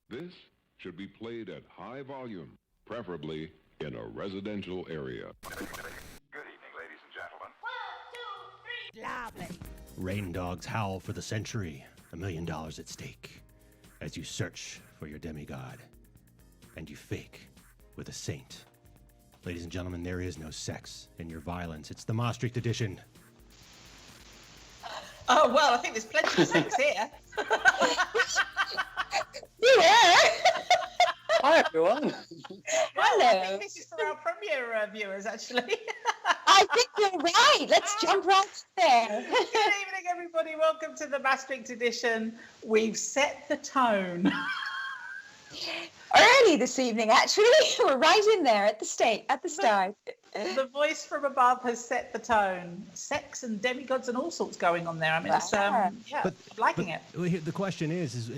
This should be played at high volume, preferably in a residential area. Good evening, ladies and gentlemen. 1, 2, 3. Lovely. Rain dogs howl for the century, $1 million at stake, as you search for your demigod, and you fake with a saint. Ladies and gentlemen, there is no sex in your violence. It's the Maastricht edition. Oh, well, I think there's plenty of sex here. Yeah. Hi, everyone. Hello. I Hello. think this is for our premiere viewers, actually. I think you're right. Let's jump right there. Good evening, everybody. Welcome to the Maastricht edition. We've set the tone. Early this evening, actually. We're right in there at the start. The voice from above has set the tone. Sex and demigods and all sorts going on there. I mean, it's, yeah, But- I'm liking it. The question is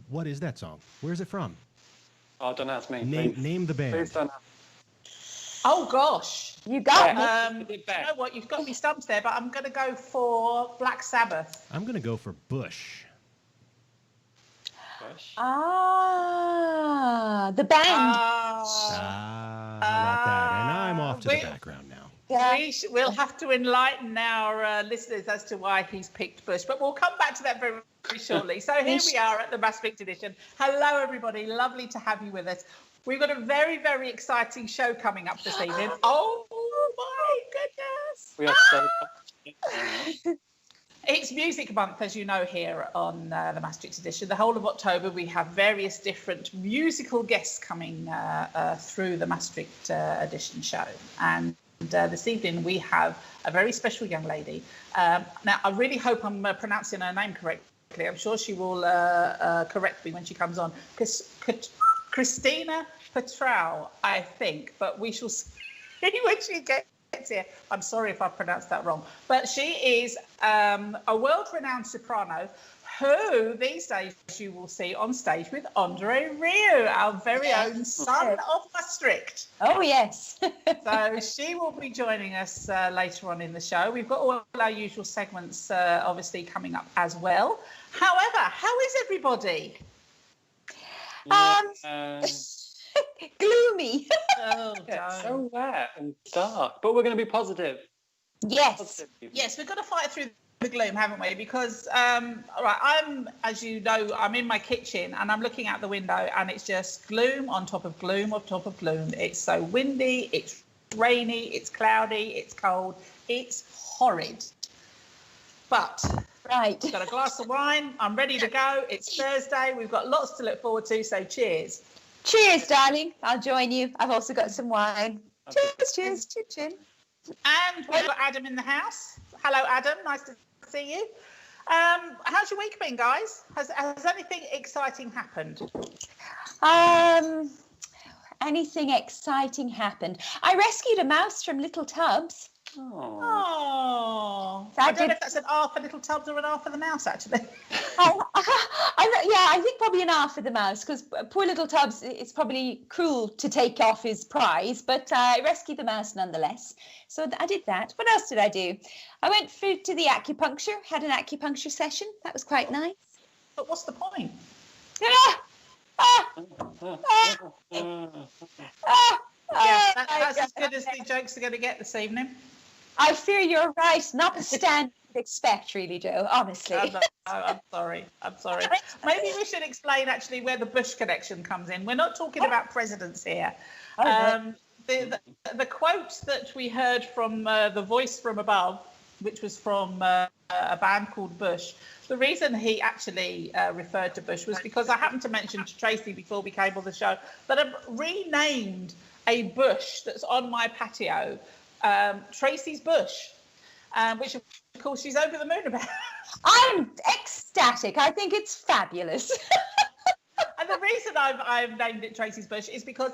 what is that song? Where's it from? Oh, don't ask me. Name the band. Please don't Oh, gosh. You got me. You know what? You've got me stumped there, but I'm going to go for Black Sabbath. I'm going to go for Bush. ask. The band. How about that? And I'm off to the we- background now. Yeah. We'll have to enlighten our listeners as to why he's picked Bush, but we'll come back to that very, very shortly. So here we are at the Maastricht edition. Hello, everybody. Lovely to have you with us. We've got a very, very exciting show coming up this evening. Oh, my goodness. We are so It's Music Month, as you know, here on the Maastricht edition. The whole of October, we have various different musical guests coming through the Maastricht edition show. And this evening, we have a very special young lady. Now, I really hope I'm pronouncing her name correctly. I'm sure she will correct me when she comes on. Christina Petrau, I think, but we shall see when she gets here. I'm sorry if I pronounced that wrong, but she is a world-renowned soprano who these days you will see on stage with Andre Rieu, our very own son of Maastricht. Oh, yes. So she will be joining us later on in the show. We've got all our usual segments obviously coming up as well. However, how is everybody? Gloomy. Oh, it's so wet and dark, but we're going to be positive. Yes. Positive people. Yes, we've got to fight through the gloom, haven't we? Because, I'm, as you know, I'm in my kitchen and I'm looking out the window and it's just gloom on top of gloom on top of gloom. It's so windy, it's rainy, it's cloudy, it's cold, it's horrid. But Right. I've got a glass of wine, I'm ready to go. It's Thursday, we've got lots to look forward to, so cheers. Cheers, darling. I'll join you. I've also got some wine. Cheers. Chin. And we've got Adam in the house. Hello, Adam. Nice to see you. How's your week been, guys? Has anything exciting happened? Anything exciting happened? I rescued a mouse from Little Tubs. Oh, So I don't know if that's an R for Little Tubs or an R for the mouse, actually. I think probably an R for the mouse, because poor Little Tubs, it's probably cruel to take off his prize, but I rescued the mouse nonetheless. So I did that. What else did I do? I went through to the acupuncture, had an acupuncture session. That was quite nice. But what's the point? That's as good as the jokes are going to get this evening. I fear you're right. Not the stand you'd expect, really, Joe, honestly. I'm sorry. Maybe we should explain actually where the Bush connection comes in. We're not talking about presidents here. The quote that we heard from the voice from above, which was from a band called Bush, the reason he actually referred to Bush was because I happened to mention to Tracy before we came on the show that I've renamed a bush that's on my patio Tracy's Bush, which of course she's over the moon about. I'm ecstatic. I think it's fabulous. And the reason I've named it Tracy's Bush is because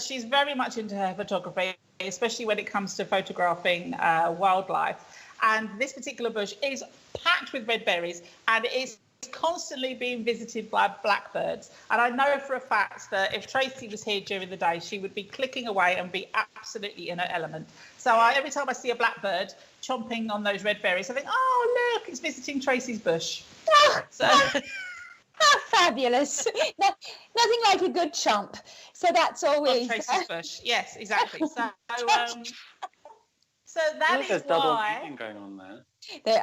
she's very much into her photography, especially when it comes to photographing wildlife. And this particular bush is packed with red berries and it's constantly being visited by blackbirds. And I know for a fact that if Tracy was here during the day, she would be clicking away and be absolutely in her element. So every time I see a blackbird chomping on those red berries, I think, oh, look, it's visiting Tracy's bush. So Oh, fabulous. Nothing like a good chomp. So that's always... Tracy's bush. Yes, exactly. So that is There's double why... meaning going on there.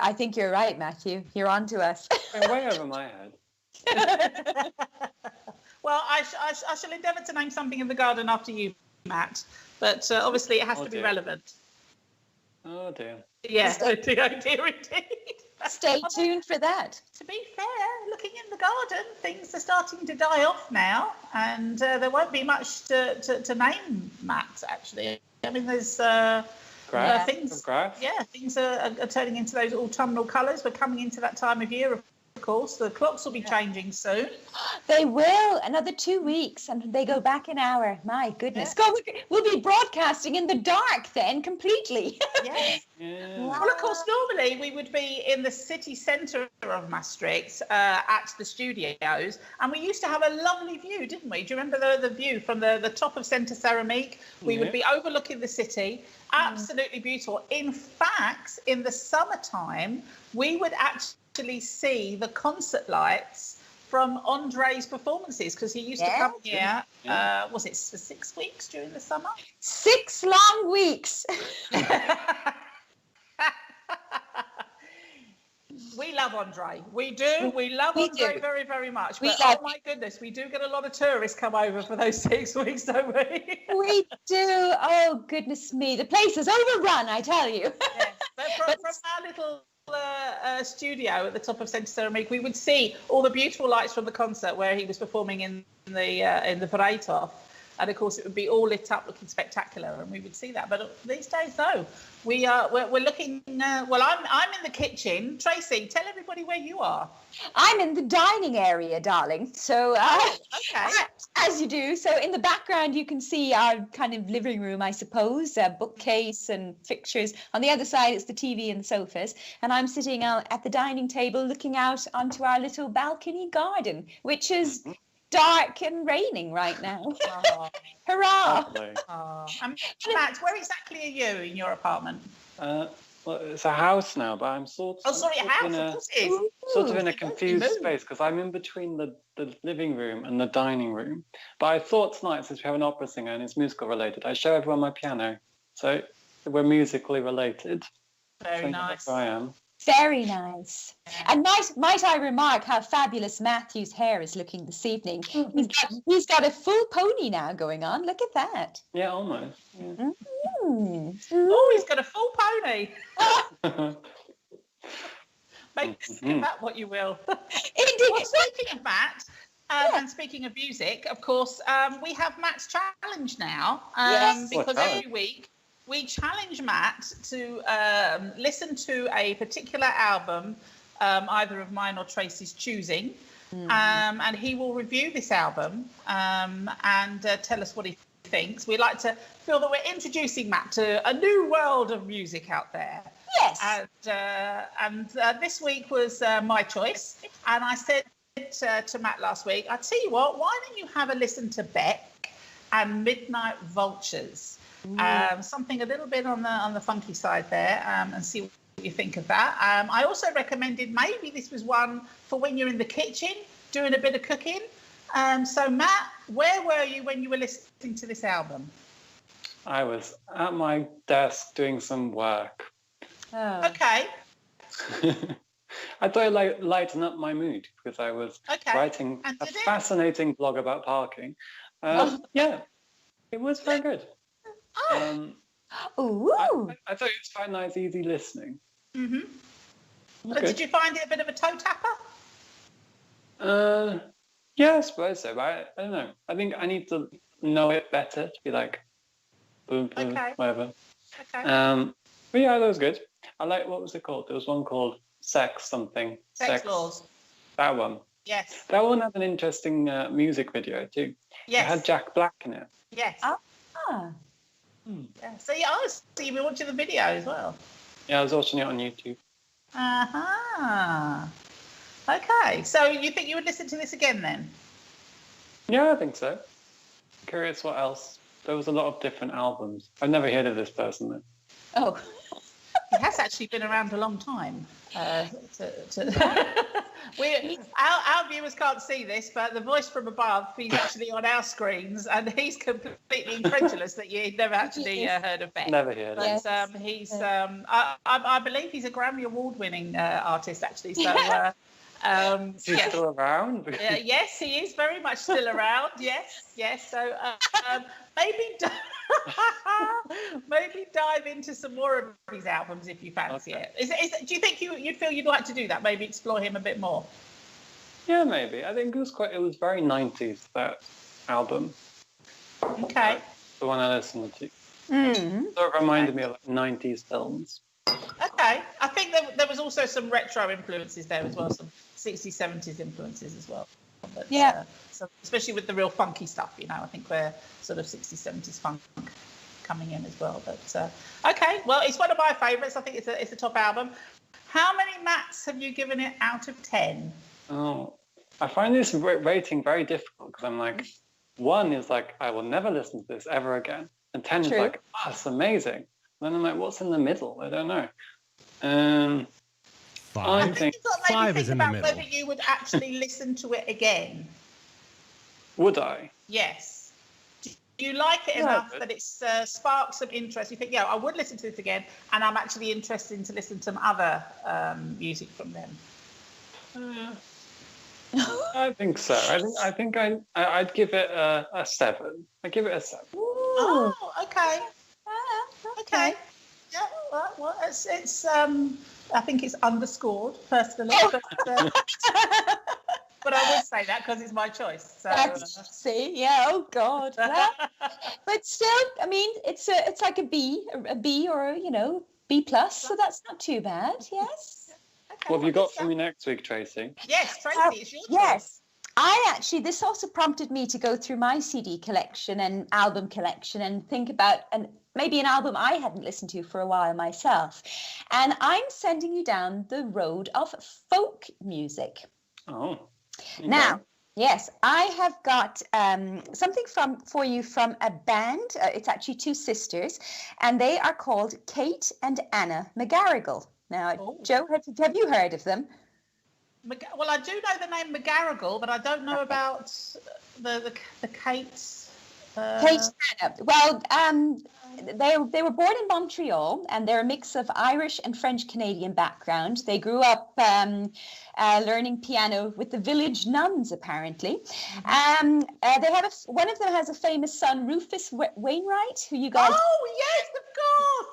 I think you're right, Matthew. You're on to us. They're way over my head. Well, I shall endeavour to name something in the garden after you, Matt. But obviously it has to be relevant. Oh, dear. Yeah, oh dear indeed. Stay tuned for that. To be fair, looking in the garden, things are starting to die off now, and there won't be much to name, Matt, actually. I mean, there's things. Grass? Yeah, things are turning into those autumnal colours. We're coming into that time of year, of course. The clocks will be changing soon. They will. Another 2 weeks, and they go back an hour. My goodness. God, we'll be broadcasting in the dark then, completely. Yes. Yeah. Well, of course, normally we would be in the city centre of Maastricht at the studios, and we used to have a lovely view, didn't we? Do you remember the view from the top of Centre Ceramique? We would be overlooking the city. Absolutely beautiful. In fact, in the summertime, we would actually see the concert lights from Andre's performances, because he used to come here, was it for 6 weeks during the summer? 6 long weeks. We love Andre. We do. We love Andre very, very much. But oh my goodness, we do get a lot of tourists come over for those 6 weeks, don't we? We do. Oh, goodness me. The place is overrun, I tell you. Yes. But from our little studio at the top of Centre Ceramique, we would see all the beautiful lights from the concert where he was performing in the Veracing. And of course, it would be all lit up, looking spectacular, and we would see that. But these days, no, we're looking. Well, I'm in the kitchen. Tracy, tell everybody where you are. I'm in the dining area, darling. So, okay, as you do. So, in the background, you can see our kind of living room, I suppose, a bookcase and fixtures. On the other side, it's the TV and the sofas, and I'm sitting at the dining table, looking out onto our little balcony garden, which is dark and raining right now. Oh. Hurrah! Matt, where exactly are you in your apartment? Well, it's a house now, but I'm sort of... Oh, sorry, a house, of course it is. Sort of in a confused space, because I'm in between the living room and the dining room. But I thought tonight, since we have an opera singer and it's musical related, I show everyone my piano. So we're musically related. Very nice. That's where I am. Very nice. And might I remark how fabulous Matthew's hair is looking this evening? He's got a full pony now going on. Look at that. Yeah, almost. Yeah. Oh, he's got a full pony. Make that what you will. Indeed. Well, speaking of Matt, and speaking of music, of course, we have Matt's challenge now. Because every week we challenge Matt to listen to a particular album, either of mine or Tracy's choosing, and he will review this album and tell us what he thinks. We like to feel that we're introducing Matt to a new world of music out there. Yes. And this week was my choice, and I said to Matt last week, I tell you what, why don't you have a listen to Beck and Midnight Vultures? Something a little bit on the funky side there, and see what you think of that. I also recommended maybe this was one for when you're in the kitchen doing a bit of cooking. So Matt, where were you when you were listening to this album? I was at my desk doing some work. Oh. Okay. I thought it lighten up my mood because I was writing a fascinating blog about parking. Yeah, it was very good. Ooh. I thought it was quite nice, easy listening. Mm-hmm. But did you find it a bit of a toe tapper? Yeah, I suppose so. But I don't know. I think I need to know it better to be like, boom, boom, whatever. Okay. But yeah, that was good. I like, what was it called? There was one called Sex something. Sex Laws. That one. Yes. That one had an interesting music video too. Yes. It had Jack Black in it. Yes. Ah. Yeah. So you've been watching the video as well. Yeah, I was watching it on YouTube. Okay. So you think you would listen to this again then? Yeah, I think so. Curious what else. There was a lot of different albums. I've never heard of this person though. Oh. He has actually been around a long time. Our viewers can't see this, but the voice from above, he's actually on our screens, and he's completely incredulous that you'd never actually heard of Ben. Never heard. But he's, I believe he's a Grammy Award-winning artist, actually. So. Is he still around? Yes, he is very much still around. Yes. So maybe dive into some more of his albums if you fancy it. Do you think you'd feel you'd like to do that? Maybe explore him a bit more. Yeah, maybe. I think it was very 90s, that album. Okay. The one I listened to. Sort of reminded me of like 90s films. Okay. I think there was also some retro influences there as well, some 60s, 70s influences as well. But, so especially with the real funky stuff, I think we're sort of 60s, 70s funk coming in as well. But okay, well, it's one of my favourites. I think it's a top album. How many Matts have you given it out of 10? Oh, I find this rating very difficult because I'm like, 1 is like, I will never listen to this ever again. And 10 is like, oh, it's amazing. And then I'm like, what's in the middle? I don't know. 5. I think 5 is in the middle. Whether you would actually listen to it again. Would I? Yes. Do you like it enough that it's sparked some interest? You think, I would listen to this again, and I'm actually interested to listen to some other music from them. I think so. I think I'd give it a 7. I give it a 7. Oh, okay. Okay. Yeah. Well, it's I think it's underscored personally, but I would say that because it's my choice. So. Oh God. But still, I mean, it's like a B or B plus, so that's not too bad. Yes. Okay, What have you got for me next week, Tracy? Yes, Tracy, it's your choice. Yes. This also prompted me to go through my CD collection and album collection and think about maybe an album I hadn't listened to for a while myself. And I'm sending you down the road of folk music. Oh. Okay. Now, yes, I have got something for you from a band. It's actually 2 sisters, and they are called Kate and Anna McGarrigle. Now, Joe, have you heard of them? Well, I do know the name McGarrigle, but I don't know about the Kate's. Kate Anna. Well, they were born in Montreal, and they're a mix of Irish and French Canadian background. They grew up learning piano with the village nuns, apparently. They have one of them has a famous son, Rufus Wainwright, who you guys. Oh yes, of course.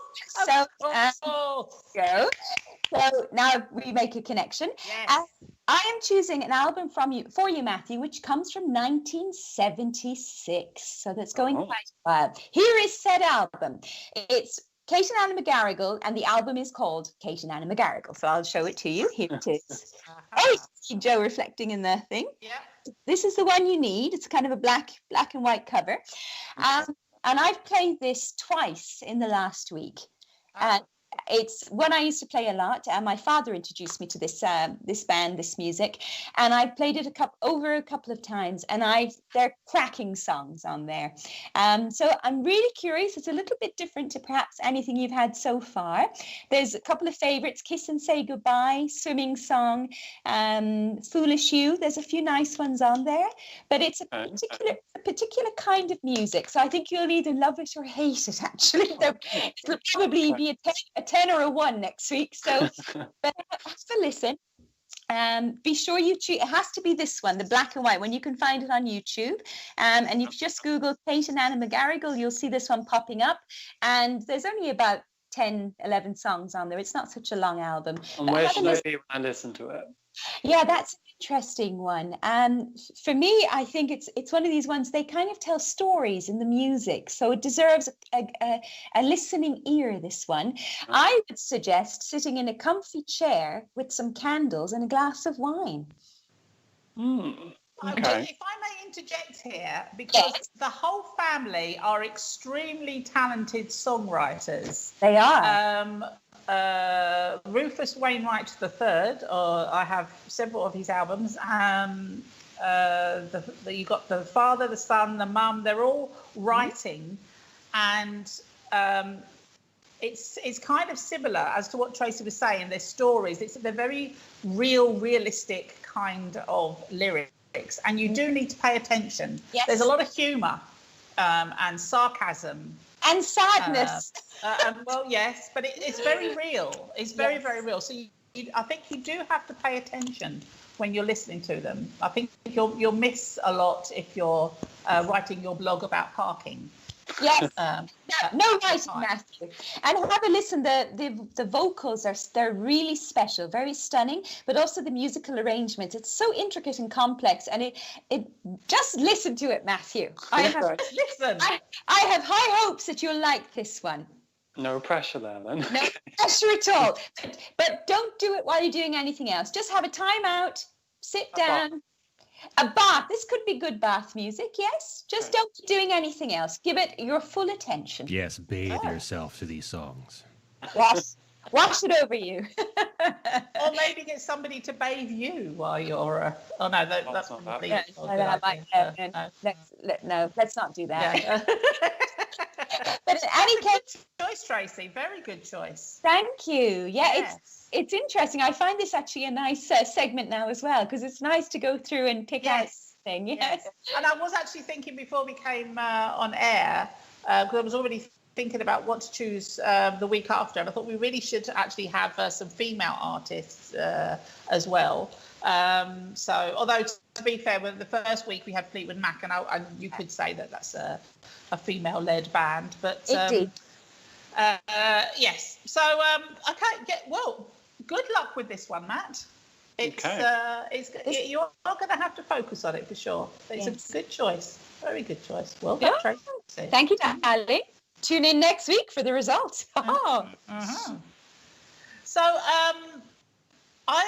So now we make a connection. Yes. I am choosing an album for you, Matthew, which comes from 1976. So that's going quite a while. Here is said album. It's Kate and Anna McGarrigle, and the album is called Kate and Anna McGarrigle. So I'll show it to you. Here it is. Oh, see Joe reflecting in the thing. Yeah. This is the one you need. It's kind of a black and white cover. And I've played this twice in the last week. It's one I used to play a lot, and my father introduced me to this band, this music, and I played it over a couple of times, and they're cracking songs on there. So I'm really curious. It's a little bit different to perhaps anything you've had so far. There's a couple of favorites: Kiss and Say Goodbye, Swimming Song, Foolish You. There's a few nice ones on there, but it's a particular kind of music. So I think you'll either love it or hate it, actually. It'll probably be a 10 or a 1 next week. So, but have a listen. Be sure you choose. It has to be this one, the black and white one. You can find it on YouTube. And if you just Google Kate and Anna McGarrigle, you'll see this one popping up. And there's only about 10, 11 songs on there. It's not such a long album. And where should I be when I listen to it? Yeah, that's an interesting one. For me, I think it's one of these ones, they kind of tell stories in the music, so it deserves a listening ear, this one. I would suggest sitting in a comfy chair with some candles and a glass of wine. Okay. If I may interject here, because the whole family are extremely talented songwriters. They are. Rufus Wainwright III, I have several of his albums. You got the father, the son, the mum. They're all writing, and it's kind of similar as to what Tracy was saying. Their stories, they're very realistic kind of lyrics, and you do need to pay attention. Yes. There's a lot of humour and sarcasm and sadness. Well, yes, but it's very real. It's very real. So I think you do have to pay attention when you're listening to them. I think you'll miss a lot if you're writing your blog about parking. Yes, no writing, Matthew. And have a listen. The vocals they're really special, very stunning, but also the musical arrangements. It's so intricate and complex, and it just listen to it, Matthew. I have high hopes that you'll like this one. No pressure there, then. No pressure at all. But don't do it while you're doing anything else. Just have a time out, sit down. A bath. This could be good bath music, yes? Just don't be doing anything else. Give it your full attention. Yes, bathe yourself to these songs. Wash it over you. Or maybe get somebody to bathe you while you're... oh, no, that's not probably... let's not do that. Yeah. But in any case... Good choice, Tracy. Very good choice. Thank you. Yeah, it's interesting. I find this actually a nice segment now as well, because it's nice to go through and pick out thing. Yes. And I was actually thinking before we came on air, because I was already thinking about what to choose the week after, and I thought we really should actually have some female artists as well. So, although to be fair, the first week we had Fleetwood Mac, and you could say that that's a female-led band, but indeed. Yes. So, good luck with this one, Matt. You are going to have to focus on it for sure. It's a good choice. Very good choice. Well done, Tracy. Thank you, Ali. Tune in next week for the results. So, I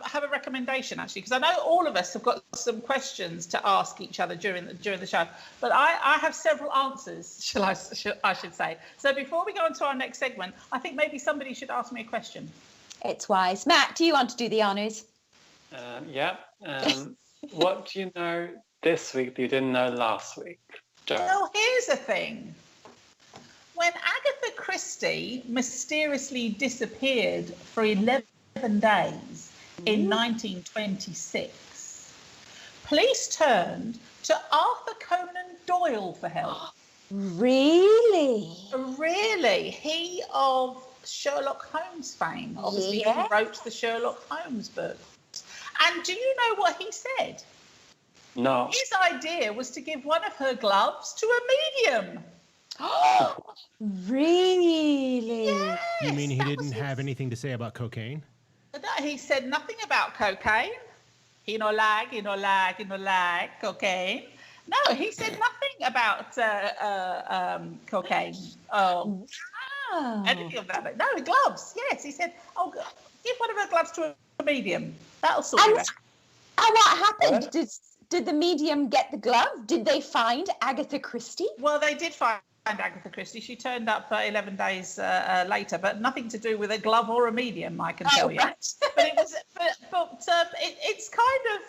have a recommendation actually, because I know all of us have got some questions to ask each other during the show, but I have several answers, I should say. So before we go on to our next segment, I think maybe somebody should ask me a question. It's wise. Matt, do you want to do the honours? What do you know this week that you didn't know last week, Jo? Well, here's the thing. When Agatha Christie mysteriously disappeared for 11 days in 1926, police turned to Arthur Conan Doyle for help. Really? Really? He of Sherlock Holmes fame. Obviously, he wrote the Sherlock Holmes books. And do you know what he said? No. His idea was to give one of her gloves to a medium. Really? Yes, you mean he didn't have anything to say about cocaine? No, he said nothing about cocaine. He no like cocaine. No, he said nothing about cocaine. Anything of that. No, gloves. Yes, he said, give one of her gloves to a medium. That'll sort you out. And what happened? Did the medium get the glove? Did they find Agatha Christie? Well, they did find Agatha Christie. She turned up 11 days later, but nothing to do with a glove or a medium, I can tell you. Right. But it was, it's kind of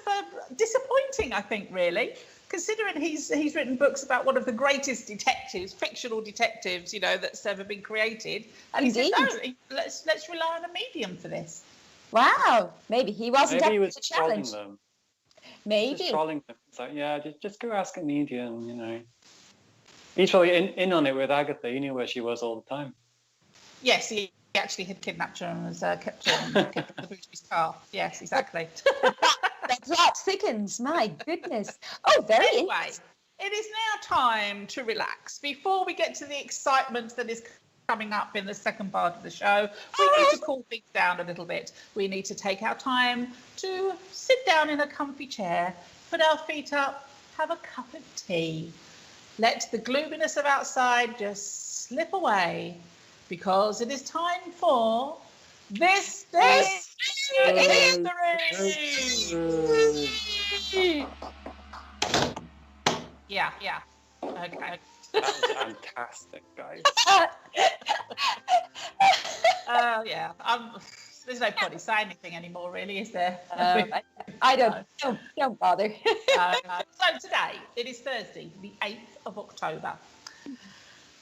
disappointing, I think, really, considering he's written books about one of the greatest detectives, fictional detectives, that's ever been created. And Indeed. He said, no, let's rely on a medium for this. Wow, maybe he wasn't up to the challenge. Them. Maybe. Just trolling them. So just go ask a medium, He's probably in on it with Agatha. He knew where she was all the time. Yes, he actually had kidnapped her and was kept her in the boot of his car. Yes, exactly. The plot thickens. My goodness. Oh, very interesting. It is now time to relax. Before we get to the excitement that is coming up in the second part of the show, we need to cool things down a little bit. We need to take our time to sit down in a comfy chair, put our feet up, have a cup of tea. Let the gloominess of outside just slip away, because it is time for This Is History! Yeah. Okay. That was fantastic, guys. Yeah. There's no point in saying anything anymore, really, is there? I don't bother. So today, it is Thursday, the 8th of October.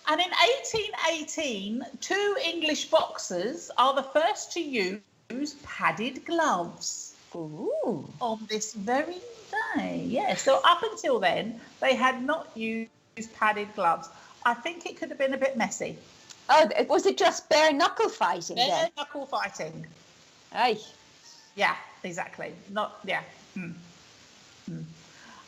And in 1818, 2 English boxers are the first to use padded gloves. Ooh. On this very day. Yeah, so up until then, they had not used padded gloves. I think it could have been a bit messy. Oh, was it just bare knuckle fighting Bare then? knuckle fighting. Aye. Yeah, exactly. Not, yeah. In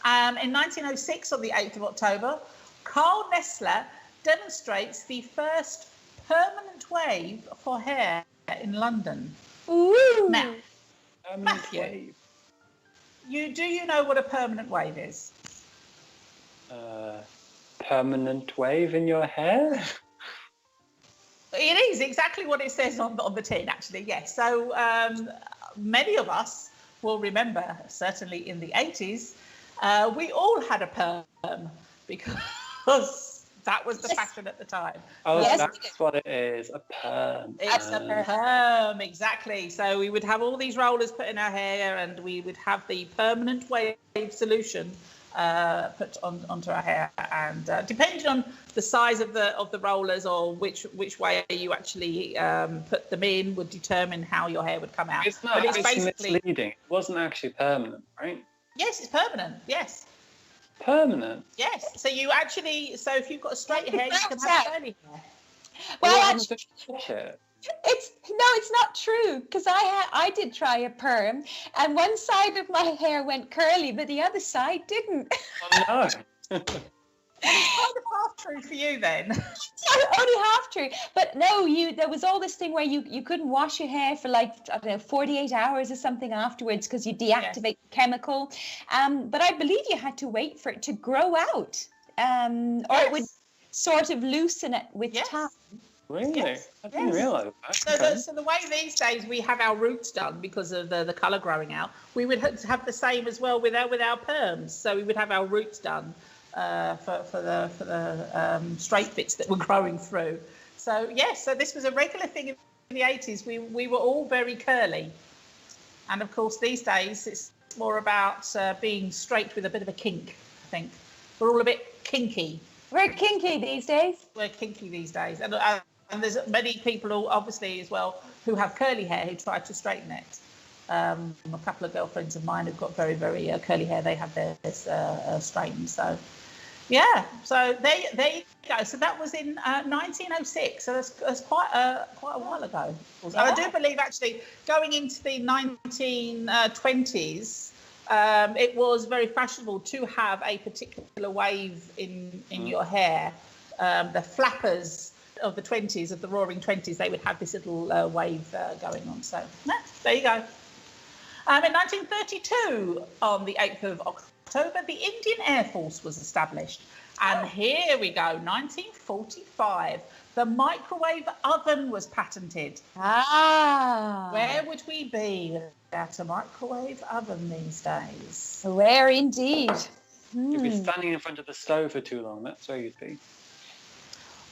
1906, on the 8th of October, Karl Nessler demonstrates the first permanent wave for hair in London. Ooh. Now, Permanent wave. do you know what a permanent wave is? Permanent wave in your hair? It is exactly what it says on the tin, actually, yes. So many of us will remember, certainly in the 80s, we all had a perm because that was the fashion at the time. Oh, Yes. that's what it is, a perm. It's a perm, exactly. So we would have all these rollers put in our hair, and we would have the permanent wave solution put onto our hair, and depending on the size of the rollers or which way you actually put them in would determine how your hair would come out. It's not, but it's it's basically misleading. It wasn't actually permanent, right? yes, it's permanent. Yes, Permanent? yes. So you actually, so if you've got a straight hair, you can have curly hair. Well, What actually, happens to it? it's not true, because I did try a perm, and one side of my hair went curly, but the other side didn't. Oh, no. It's kind of half true for you then. Only half true. But no, there was all this thing where you couldn't wash your hair for like, I don't know, 48 hours or something afterwards because you deactivate the chemical. But I believe you had to wait for it to grow out, or it would sort of loosen it with time. Really? Yes. I didn't realise that. Okay. So the way these days we have our roots done because of the colour growing out, we would have the same as well with our perms. So we would have our roots done for the straight bits that were growing through. So yes, so this was a regular thing in the 80s. We were all very curly, and of course these days it's more about being straight with a bit of a kink. I think we're all a bit kinky. We're kinky these days. We're kinky these days, and there's many people who, obviously as well, who have curly hair who try to straighten it. A couple of girlfriends of mine who've got very, very curly hair. They have theirs straightened. So, yeah. So there you go. So that was in 1906. So that's quite a while ago. And I do believe actually going into the 1920s. It was very fashionable to have a particular wave in your hair. The flappers of the 20s, of the Roaring 20s, they would have this little wave going on. So there you go. In 1932, on the 8th of October, the Indian Air Force was established. And here we go, 1945. The microwave oven was patented. Ah. Where would we be without a microwave oven these days? Where indeed. You'd be standing in front of the stove for too long. That's where you'd be.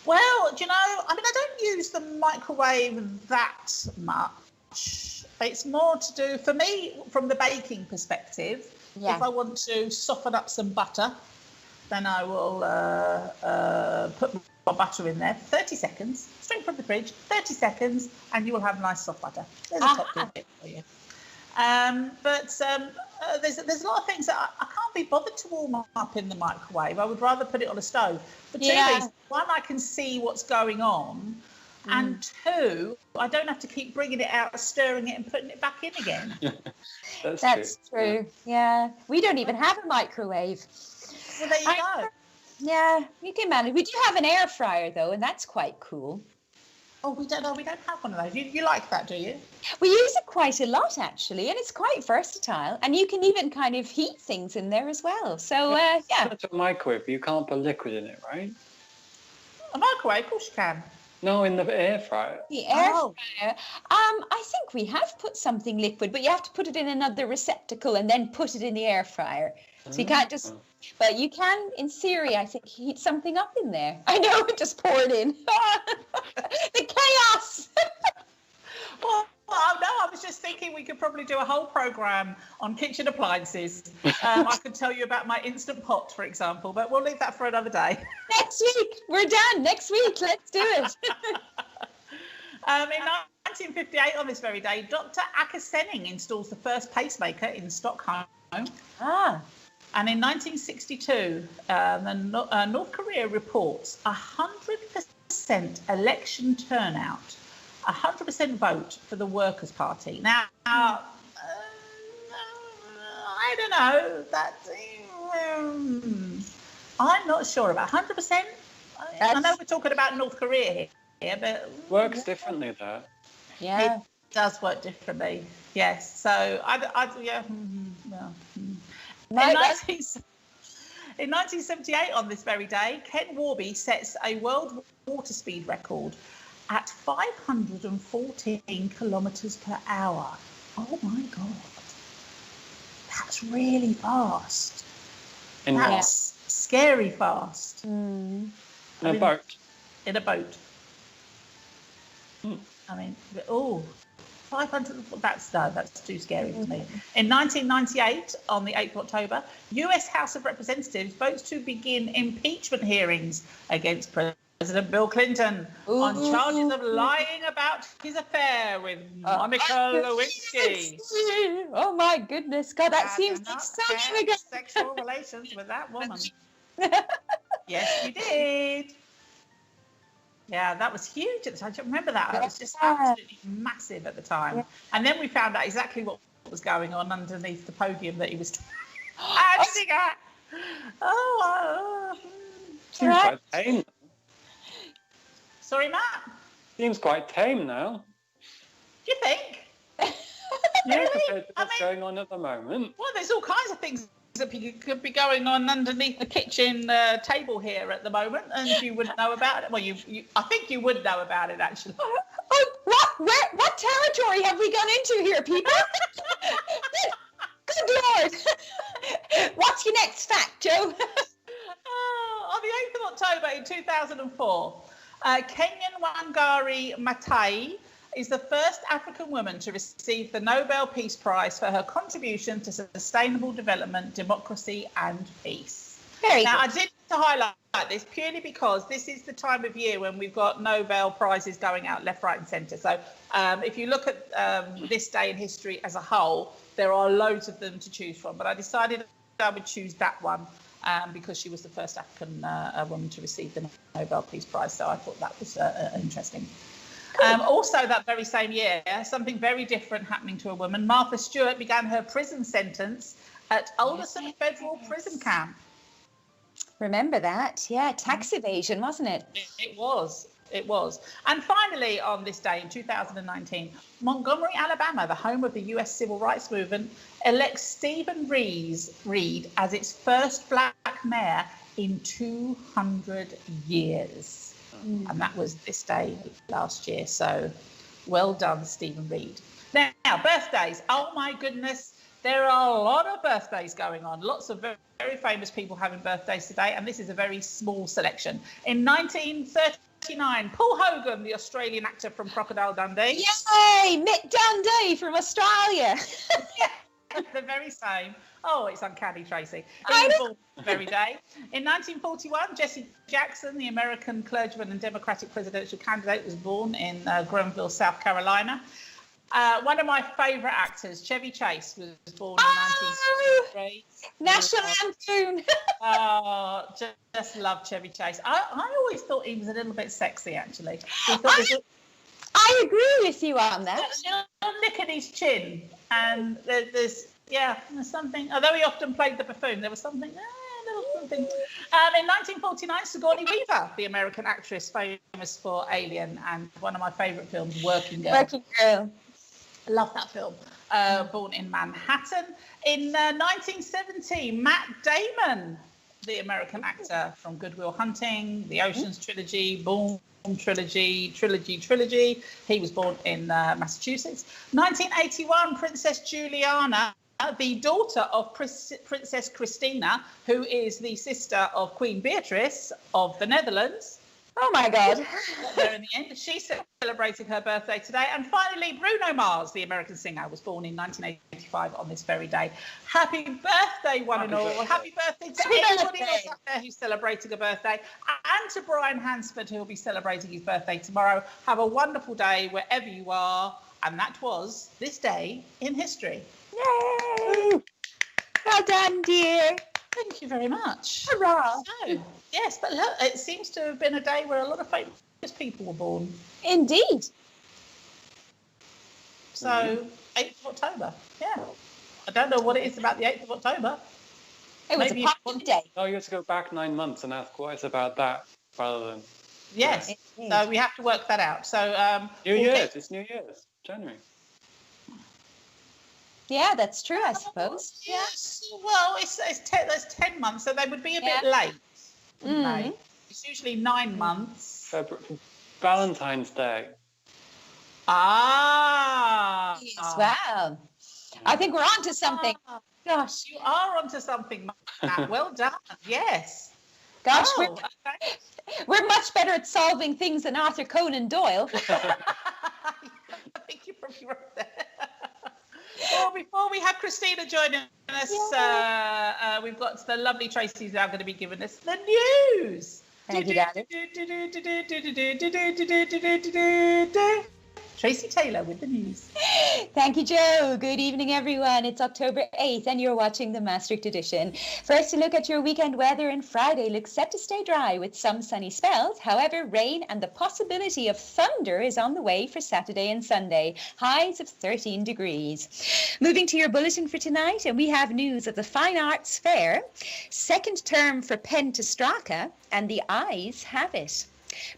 Well, do you know, I mean, I don't use the microwave that much. It's more to do, for me, from the baking perspective. Yeah. If I want to soften up some butter, then I will put my butter in there for 30 seconds, straight from the fridge, 30 seconds, and you will have nice soft butter. There's a top tip for you. But there's a lot of things that I can't be bothered to warm up in the microwave. I would rather put it on a stove. For two reasons. One, I can see what's going on. And two, I don't have to keep bringing it out, stirring it and putting it back in again. That's true. Yeah. We don't even have a microwave. Well, there you go. Yeah, you can manage. We do have an air fryer, though, and that's quite cool. Oh, we don't have one of those. You like that, do you? We use it quite a lot, actually, and it's quite versatile. And you can even kind of heat things in there as well. So, yeah. It's a microwave, you can't put liquid in it, right? A microwave, of course you can. No, in the air fryer. The air fryer. I think we have put something liquid, but you have to put it in another receptacle and then put it in the air fryer. So you can't just... But you can, in theory, I think, heat something up in there. I know, just pour it in. The chaos! Well, no, I was just thinking we we could probably do a whole programme on kitchen appliances. I could tell you about my Instant Pot, for example, but we'll leave that for another day. Next week, we're done. Next week, let's do it. In 1958, on this very day, Dr. Akka Senning installs the first pacemaker in Stockholm. Ah. And in 1962, North Korea reports 100% election turnout, 100% vote for the Workers' Party. Now, I don't know. I'm not sure about 100%. I know we're talking about North Korea here, but works differently there. Yeah, it does work differently. Yes. So In 1978, on this very day, Ken Warby sets a world water speed record at 514 kilometres per hour. Oh my God. That's really fast. That's scary fast. In a boat. In a boat. I mean, 500, that's too scary for me. In 1998, on the 8th of October, US House of Representatives votes to begin impeachment hearings against President Bill Clinton on charges of lying about his affair with Monica Lewinsky. Oh my goodness, God, that seems like so long ago. Sexual relations with that woman. Yes, you did. Yeah, that was huge at the time. I remember that. It was just absolutely massive at the time. Yeah. And then we found out exactly what was going on underneath the podium that he was acting at. Seems quite tame. Sorry, Matt? Seems quite tame now. Do you think? Yeah, compared to what's going on at the moment. Well, there's all kinds of things that could be going on underneath the kitchen table here at the moment, and you wouldn't know about it. Well, I think you would know about it, actually. What territory have we gone into here, people? Good Lord. What's your next fact, Joe? On the 8th of October in 2004, Kenyan Wangari Maathai is the first African woman to receive the Nobel Peace Prize for her contribution to sustainable development, democracy and peace. Now, I did to highlight this purely because this is the time of year when we've got Nobel Prizes going out left, right and centre. So if you look at this day in history as a whole, there are loads of them to choose from. But I decided I would choose that one because she was the first African woman to receive the Nobel Peace Prize. So I thought that was interesting. Also that very same year, something very different happening to a woman. Martha Stewart began her prison sentence at Alderson Federal Prison Camp. Remember that? Yeah, tax evasion, wasn't it? It was. And finally, on this day in 2019, Montgomery, Alabama, the home of the US Civil Rights Movement, elects Stephen Reed as its first black mayor in 200 years. And that was this day last year. So well done, Stephen Reed. Now, birthdays. Oh, my goodness. There are a lot of birthdays going on. Lots of very, very famous people having birthdays today. And this is a very small selection. In 1939, Paul Hogan, the Australian actor from Crocodile Dundee. Yay! Mick Dundee from Australia. Yeah, the very same. Oh, it's uncanny, Tracy. He was born the very day. In 1941, Jesse Jackson, the American clergyman and Democratic presidential candidate, was born in Grenville, South Carolina. One of my favourite actors, Chevy Chase, was born in 1963. National Lampoon. Oh, just love Chevy Chase. I always thought he was a little bit sexy, actually. I agree with you on that. A lick at his chin, and there's something. Although he often played the buffoon, there was something. In 1949, Sigourney Weaver, the American actress famous for Alien and one of my favourite films, Working Girl. Working Girl. Love that film. Born in Manhattan. In 1970, Matt Damon, the American actor from Good Will Hunting, the Ocean's Trilogy, Bourne Trilogy. He was born in Massachusetts. 1981, Princess Juliana, the daughter of Princess Christina, who is the sister of Queen Beatrice of the Netherlands, Oh my God. Got there in the end. She's celebrating her birthday today. And finally, Bruno Mars, the American singer, was born in 1985 on this very day. Happy birthday, one and all. Happy birthday to everybody else out there who's celebrating a birthday. And to Brian Hansford, who will be celebrating his birthday tomorrow. Have a wonderful day wherever you are. And that was this day in history. Yay! Well done, dear. Thank you very much. Hurrah! So, yes, but look, it seems to have been a day where a lot of famous people were born. Indeed. So, 8th of October, yeah. I don't know what it is about the 8th of October. It was Maybe a popular day. No, you have to go back 9 months and ask what it's about that rather than... Yes, so we have to work that out. So New Year's, it's New Year's, January. Yeah, that's true, I suppose. Yes, well, there's 10 months, so they would be a bit late. They? It's usually 9 months. Valentine's Day. Ah. Yes, wow. I think we're on to something. Gosh. You are onto something, Matt. Well done. Yes. Gosh, Oh, we're much better at solving things than Arthur Conan Doyle. I think you're probably right there. Well, before we have Christina joining us, we've got the lovely Tracy who's now going to be giving us the news. Thank you, darling. Tracy Taylor with the news. Thank you, Joe. Good evening, everyone. It's October 8th, and you're watching the Maastricht edition. First, a look at your weekend weather, and Friday looks set to stay dry with some sunny spells. However, rain and the possibility of thunder is on the way for Saturday and Sunday. Highs of 13 degrees. Moving to your bulletin for tonight, and we have news of the Fine Arts Fair, second term for Pen to Straka, and the Eyes Have It.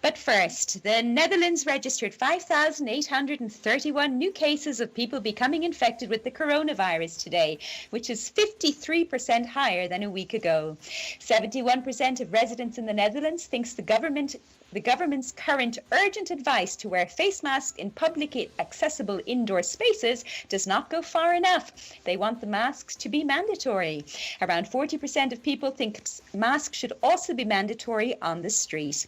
But first, the Netherlands registered 5,831 new cases of people becoming infected with the coronavirus today, which is 53% higher than a week ago. 71% of residents in the Netherlands thinks the government's current urgent advice to wear face masks in publicly accessible indoor spaces does not go far enough. They want the masks to be mandatory. Around 40% of people think masks should also be mandatory on the street.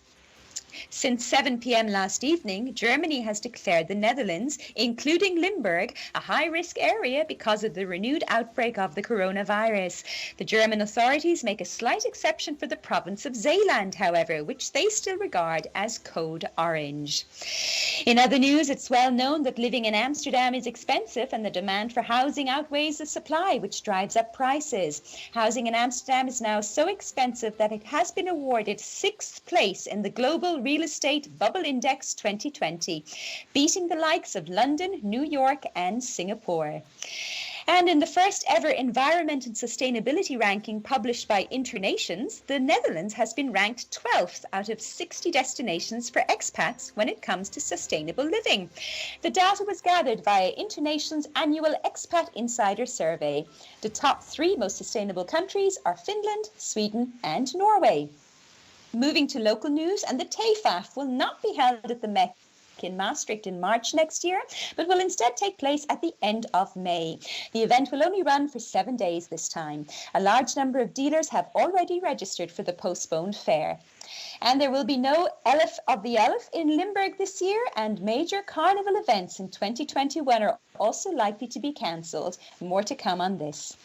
Since 7 p.m. last evening, Germany has declared the Netherlands, including Limburg, a high-risk area because of the renewed outbreak of the coronavirus. The German authorities make a slight exception for the province of Zeeland, however, which they still regard as code orange. In other news, it's well known that living in Amsterdam is expensive and the demand for housing outweighs the supply, which drives up prices. Housing in Amsterdam is now so expensive that it has been awarded 6th place in the global Real Estate Bubble Index 2020, beating the likes of London, New York, and Singapore. And in the first ever environment and sustainability ranking published by Internations, the Netherlands has been ranked 12th out of 60 destinations for expats when it comes to sustainable living. The data was gathered via Internations' annual Expat Insider Survey. The top 3 most sustainable countries are Finland, Sweden, and Norway. Moving to local news, and the TAFAF will not be held at the MEC in Maastricht in March next year, but will instead take place at the end of May. The event will only run for 7 days this time. A large number of dealers have already registered for the postponed fair. And there will be no Elf of the Elf in Limburg this year, and major carnival events in 2021 are also likely to be cancelled. More to come on this.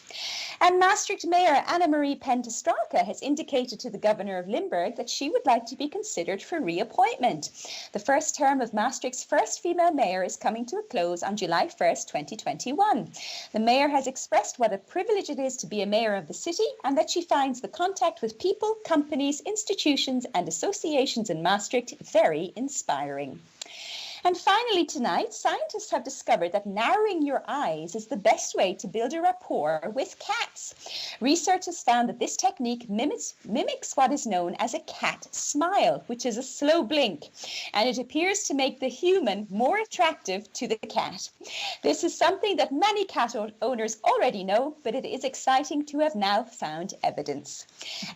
And Maastricht Mayor Annemarie Pen to Straka has indicated to the Governor of Limburg that she would like to be considered for reappointment. The first term of Maastricht's first female mayor is coming to a close on July 1st, 2021. The mayor has expressed what a privilege it is to be a mayor of the city and that she finds the contact with people, companies, institutions and associations in Maastricht very inspiring. And finally tonight, scientists have discovered that narrowing your eyes is the best way to build a rapport with cats. Research has found that this technique mimics what is known as a cat smile, which is a slow blink, and it appears to make the human more attractive to the cat. This is something that many cat owners already know, but it is exciting to have now found evidence.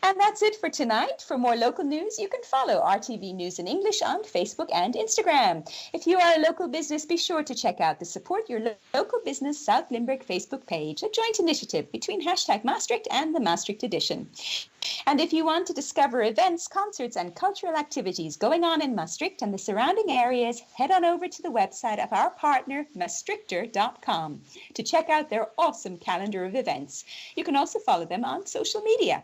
And that's it for tonight. For more local news, you can follow RTV News in English on Facebook and Instagram. If you are a local business, be sure to check out the Support Your Local Business South Limerick Facebook page, a joint initiative between #Maastricht and the Maastricht edition. And if you want to discover events, concerts and cultural activities going on in Maastricht and the surrounding areas, head on over to the website of our partner, maastrichter.com, to check out their awesome calendar of events. You can also follow them on social media.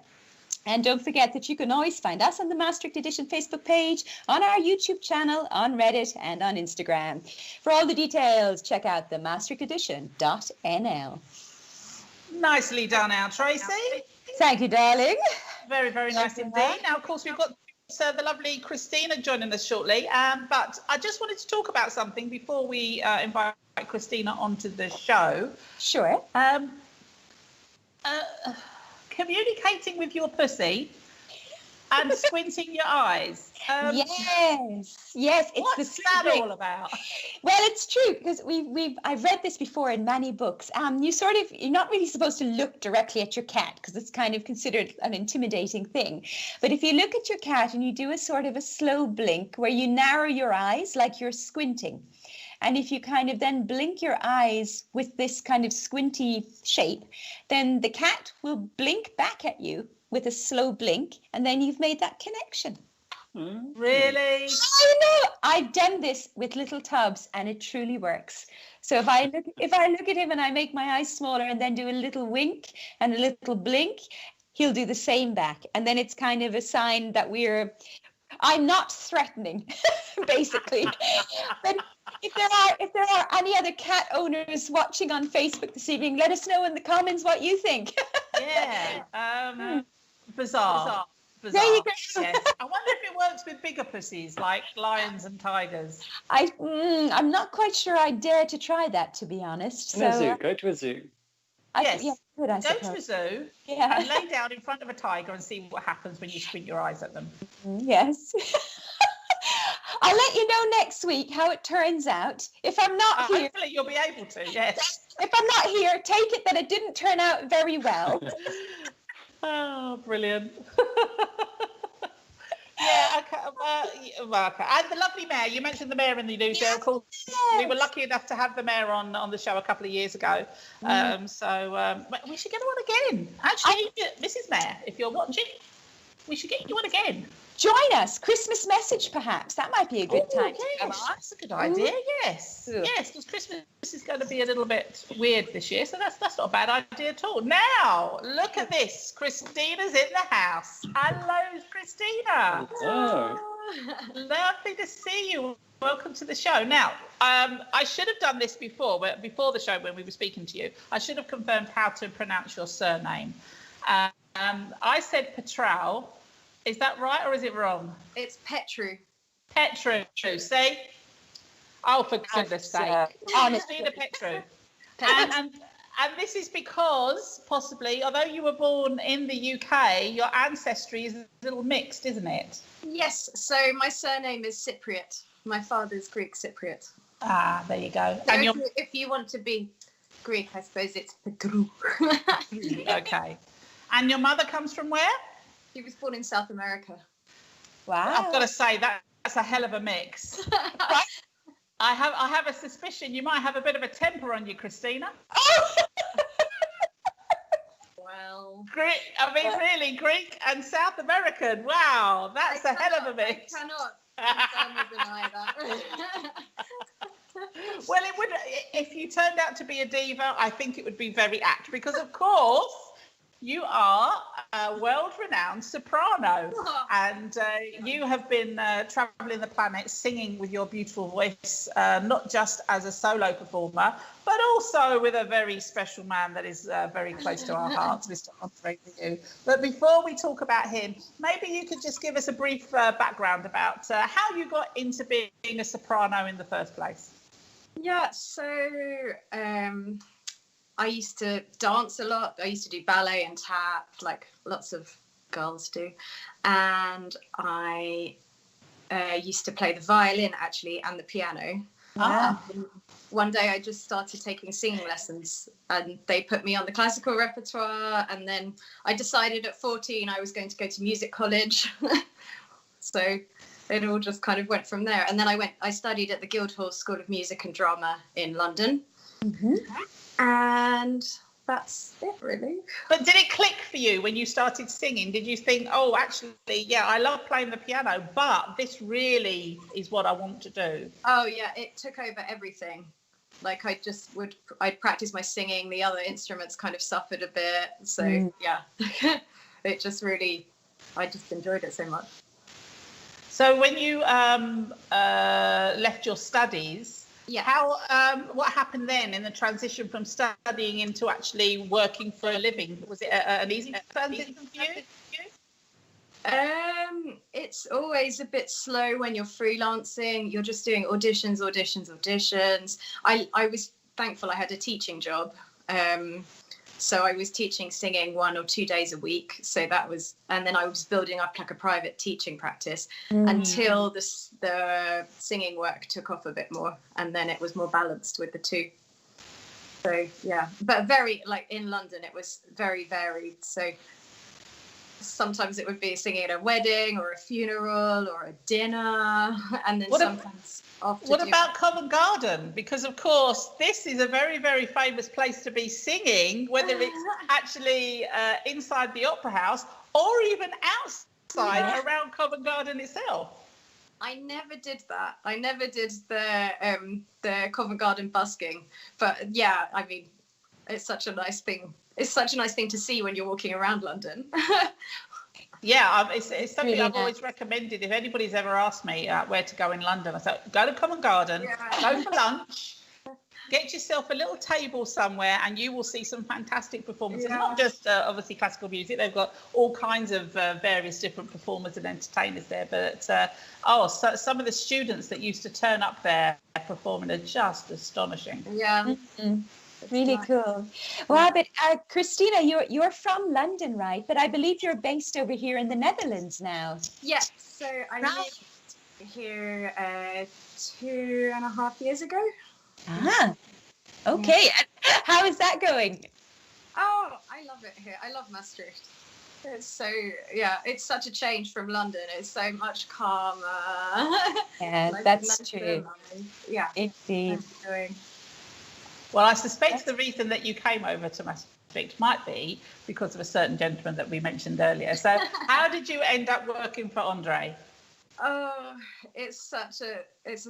And don't forget that you can always find us on the Maastricht Edition Facebook page, on our YouTube channel, on Reddit and on Instagram. For all the details, check out the maastrichtedition.nl. Nicely done, Al Tracy. Thank you, darling. Very, very nice indeed. Now, of course, we've got the lovely Christina joining us shortly. But I just wanted to talk about something before we invite Christina onto the show. Sure. Communicating with your pussy and squinting your eyes. Yes, it's what's that all about? Well, it's true because I've read this before in many books. You're not really supposed to look directly at your cat because it's kind of considered an intimidating thing. But if you look at your cat and you do a sort of a slow blink where you narrow your eyes like you're squinting, and if you kind of then blink your eyes with this kind of squinty shape, then the cat will blink back at you with a slow blink, and then you've made that connection. Really? I know. I've done this with little Tubbs, and it truly works. So if I look at him and I make my eyes smaller and then do a little wink and a little blink, he'll do the same back, and then it's kind of a sign that I'm not threatening, basically. But if there are any other cat owners watching on Facebook this evening, let us know in the comments what you think. Yeah. Bizarre. There you go. Yes. I wonder if it works with bigger pussies like lions and tigers. I'm not quite sure I dare to try that, to be honest. Go to a zoo. Yes. Go to a zoo and lay down in front of a tiger and see what happens when you squint your eyes at them. Yes. I'll let you know next week how it turns out. If I'm not here... Hopefully you'll be able to, yes. If I'm not here, take it that it didn't turn out very well. Oh, brilliant. Yeah, okay. And the lovely mayor, you mentioned the mayor in the news there. Of course, we were lucky enough to have the mayor on the show a couple of years ago. So we should get her on again. Actually, Mrs. Mayor, if you're watching, we should get you on again. Join us. Christmas message, perhaps. That might be a good time. Yes, that's a good idea. Yes. Ooh. Yes, because Christmas is going to be a little bit weird this year, so that's not a bad idea at all. Now, look at this. Christina's in the house. Hello, Christina. Oh. Lovely to see you. Welcome to the show. Now, I should have done this before the show when we were speaking to you. I should have confirmed how to pronounce your surname. I said Petrau. Is that right or is it wrong? It's Petru. Petru. See? Oh, for goodness sake. Christina Petru. And this is because, possibly, although you were born in the UK, your ancestry is a little mixed, isn't it? Yes, so my surname is Cypriot. My father's Greek Cypriot. Ah, there you go. So And if you want to be Greek, I suppose it's Petru. Okay. And your mother comes from where? She was born in South America. Wow. I've got to say, that's a hell of a mix. I have a suspicion you might have a bit of a temper on you, Christina. Oh! Well... really, Greek and South American. Wow, that's a hell of a mix. I cannot deny that. Well, it would, if you turned out to be a diva, I think it would be very apt because, of course, you are a world-renowned soprano, and you have been travelling the planet singing with your beautiful voice, not just as a solo performer, but also with a very special man that is very close to our hearts, Mr. Andre Rieu. But before we talk about him, maybe you could just give us a brief background about how you got into being a soprano in the first place. Yeah, so I used to dance a lot. I used to do ballet and tap, like lots of girls do. And I used to play the violin, actually, and the piano. One day I just started taking singing lessons and they put me on the classical repertoire. And then I decided at 14 I was going to go to music college. So it all just kind of went from there. And then I studied at the Guildhall School of Music and Drama in London. Mm-hmm. And that's it, really. But did it click for you when you started singing? Did you think, oh, actually, yeah, I love playing the piano, but this really is what I want to do? Oh, yeah, it took over everything. Like I'd practice my singing, the other instruments kind of suffered a bit. So, yeah, it just really, I just enjoyed it so much. So when you left your studies, what happened then in the transition from studying into actually working for a living? Was it an easy transition for you? It's always a bit slow when you're freelancing. You're just doing auditions. I was thankful I had a teaching job. So I was teaching singing 1 or 2 days a week. So that was, and then I was building up like a private teaching practice until the singing work took off a bit more. And then it was more balanced with the two. So, yeah, but very, like in London, it was very varied. So sometimes it would be singing at a wedding or a funeral or a dinner. And then sometimes after. What about Covent Garden? Because, of course, this is a very, very famous place to be singing, whether it's actually inside the Opera House or even outside around Covent Garden itself. I never did that. I never did the Covent Garden busking. But, yeah, I mean, it's such a nice thing. It's such a nice thing to see when you're walking around London. Yeah, it's something really I've always recommended. If anybody's ever asked me where to go in London, I say, go to Covent Garden, go for lunch, get yourself a little table somewhere, and you will see some fantastic performances. Yeah. Not just, obviously, classical music. They've got all kinds of various different performers and entertainers there. But, so some of the students that used to turn up there performing are just astonishing. Yeah. Mm-hmm. Really cool. Well, but Christina, you're from London, right? But I believe you're based over here in the Netherlands now. Yes. So I moved here 2.5 years ago. Ah, okay. And how is that going? Oh, I love it here. I love Maastricht. It's so, it's such a change from London. It's so much calmer. Yeah, like that's true. Yeah. Indeed. Well, I suspect the reason that you came over to Maastricht might be because of a certain gentleman that we mentioned earlier. So how did you end up working for Andre? Oh, it's a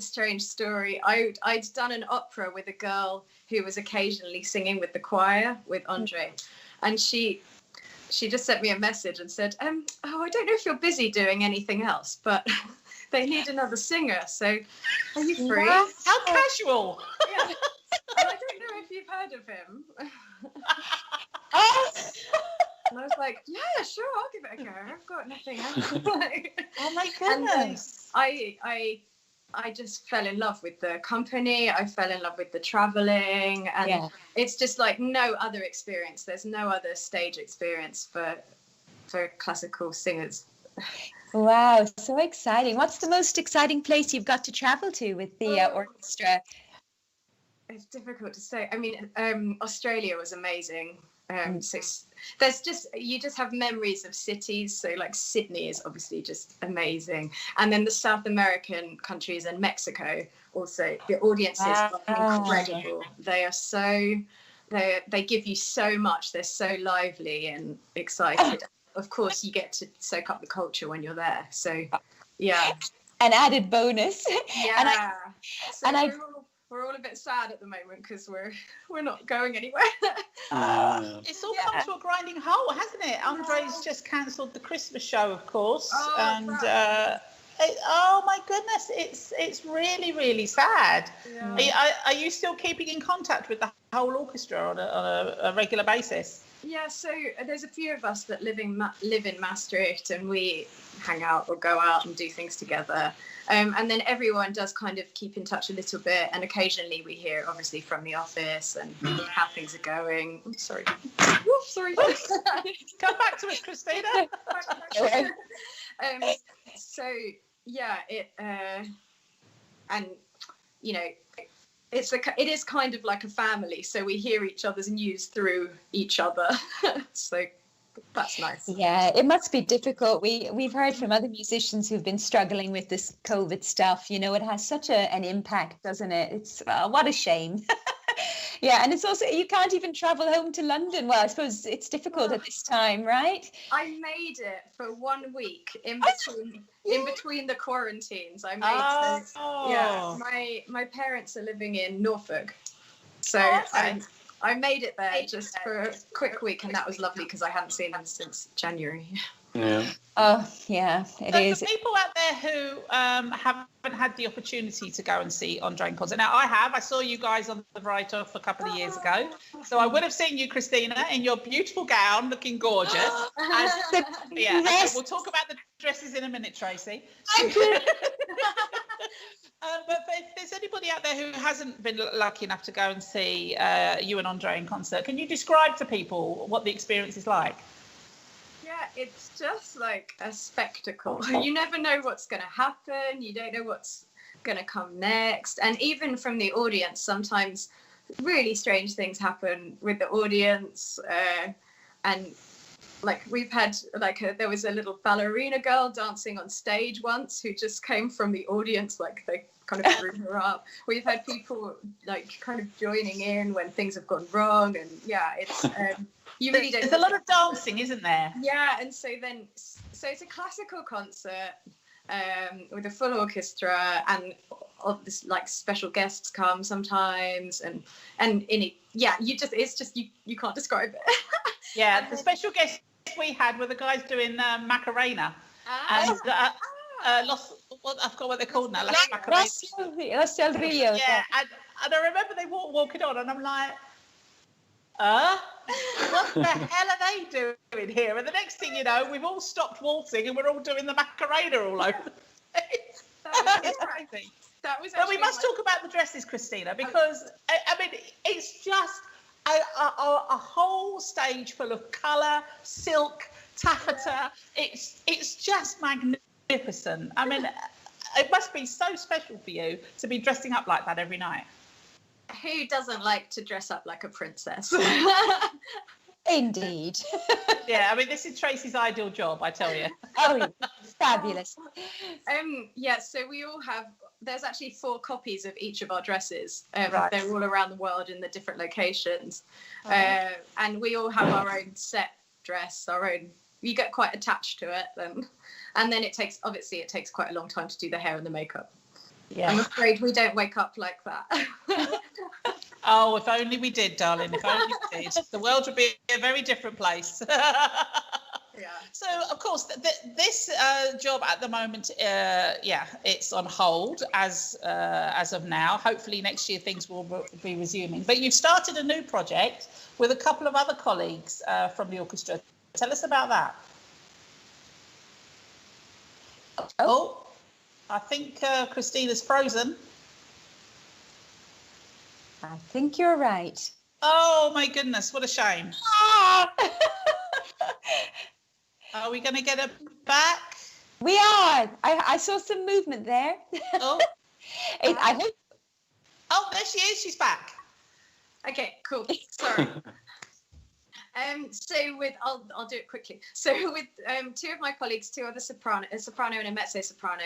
strange story. I'd done an opera with a girl who was occasionally singing with the choir with Andre. And she just sent me a message and said, I don't know if you're busy doing anything else, but they need another singer. So are you free? Wow. How casual. Yeah. And I don't know if you've heard of him. And I was like, yeah, sure, I'll give it a go. I've got nothing else. Oh my goodness. I just fell in love with the company. I fell in love with the traveling. And it's just like no other experience. There's no other stage experience for classical singers. Wow, so exciting. What's the most exciting place you've got to travel to with the orchestra? It's difficult to say. I mean, Australia was amazing. So you just have memories of cities. So like Sydney is obviously just amazing. And then the South American countries and Mexico also, the audiences are incredible. They are they give you so much. They're so lively and excited. Of course, you get to soak up the culture when you're there. So, yeah. An added bonus. Yeah. We're all a bit sad at the moment because we're not going anywhere. It's all come to a grinding halt, hasn't it? Andre's just cancelled the Christmas show, of course, oh my goodness, it's really, really sad. Yeah. Are you still keeping in contact with the whole orchestra on a regular basis? Yeah, so there's a few of us that live in Maastricht, and we hang out or go out and do things together. And then everyone does kind of keep in touch a little bit, and occasionally we hear, obviously, from the office and how things are going. I'm sorry. Oops, sorry. Come back to us, Christina. So yeah, and you know, it is kind of like a family. So we hear each other's news through each other. So that's nice. Yeah, it must be difficult. We've heard from other musicians who've been struggling with this COVID stuff. You know, it has such an impact, doesn't it? It's what a shame. Yeah, and it's also you can't even travel home to London. Well, I suppose it's difficult at this time, right? I made it for 1 week in between the quarantines. I made it. Yeah, my parents are living in Norfolk, so I made it there just for a quick week, and that was lovely because I hadn't seen them since January. Yeah. Oh, yeah, it is. For people out there who haven't had the opportunity to go and see Andre in concert. Now, I have. I saw you guys on the write-off a couple of years ago. So I would have seen you, Christina, in your beautiful gown, looking gorgeous. Okay, we'll talk about the dresses in a minute, Tracy. Thank you. But if there's anybody out there who hasn't been lucky enough to go and see you and Andre in concert, can you describe to people what the experience is like? Yeah, it's just like a spectacle. You never know what's going to happen. You don't know what's going to come next. And even from the audience, sometimes really strange things happen with the audience. And like we've had there was a little ballerina girl dancing on stage once who just came from the audience, like they kind of threw her up. We've had people like kind of joining in when things have gone wrong, and yeah, it's you really don't. There's a lot of dancing, isn't there? Yeah, and so it's a classical concert with a full orchestra, and this like special guests come sometimes, and you can't describe it. Yeah, the special guests we had were the guys doing Macarena. And I forgot what they're called now. Rosso al Rio. Yeah, and I remember they walking on, and I'm like, what the hell are they doing here? And the next thing you know, we've all stopped waltzing, and we're all doing the Macarena all over the place. It's crazy. But we must talk about the dresses, Christina, because I mean, it's just a whole stage full of colour, silk, taffeta. It's just magnificent. I mean, it must be so special for you to be dressing up like that every night. Who doesn't like to dress up like a princess? Indeed. Yeah, I mean, this is Tracy's ideal job, I tell you. Oh, fabulous. Yeah, so we all have, there's actually 4 copies of each of our dresses. Right. They're all around the world in the different locations. And we all have our own set dress, you get quite attached to it. And then it takes quite a long time to do the hair and the makeup. Yeah. I'm afraid we don't wake up like that. Oh, if only we did, darling. If only we did. The world would be a very different place. Yeah. So, of course, this job at the moment, it's on hold as of now. Hopefully next year things will be resuming. But you've started a new project with a couple of other colleagues from the orchestra. Tell us about that. Oh, I think Christina's frozen. I think you're right. Oh, my goodness. What a shame. Are we going to get her back? We are. I saw some movement there. Oh. I hope. Oh, there she is. She's back. Okay, cool. Sorry. I'll do it quickly. So with 2 of my colleagues, 2 other a soprano and a mezzo soprano,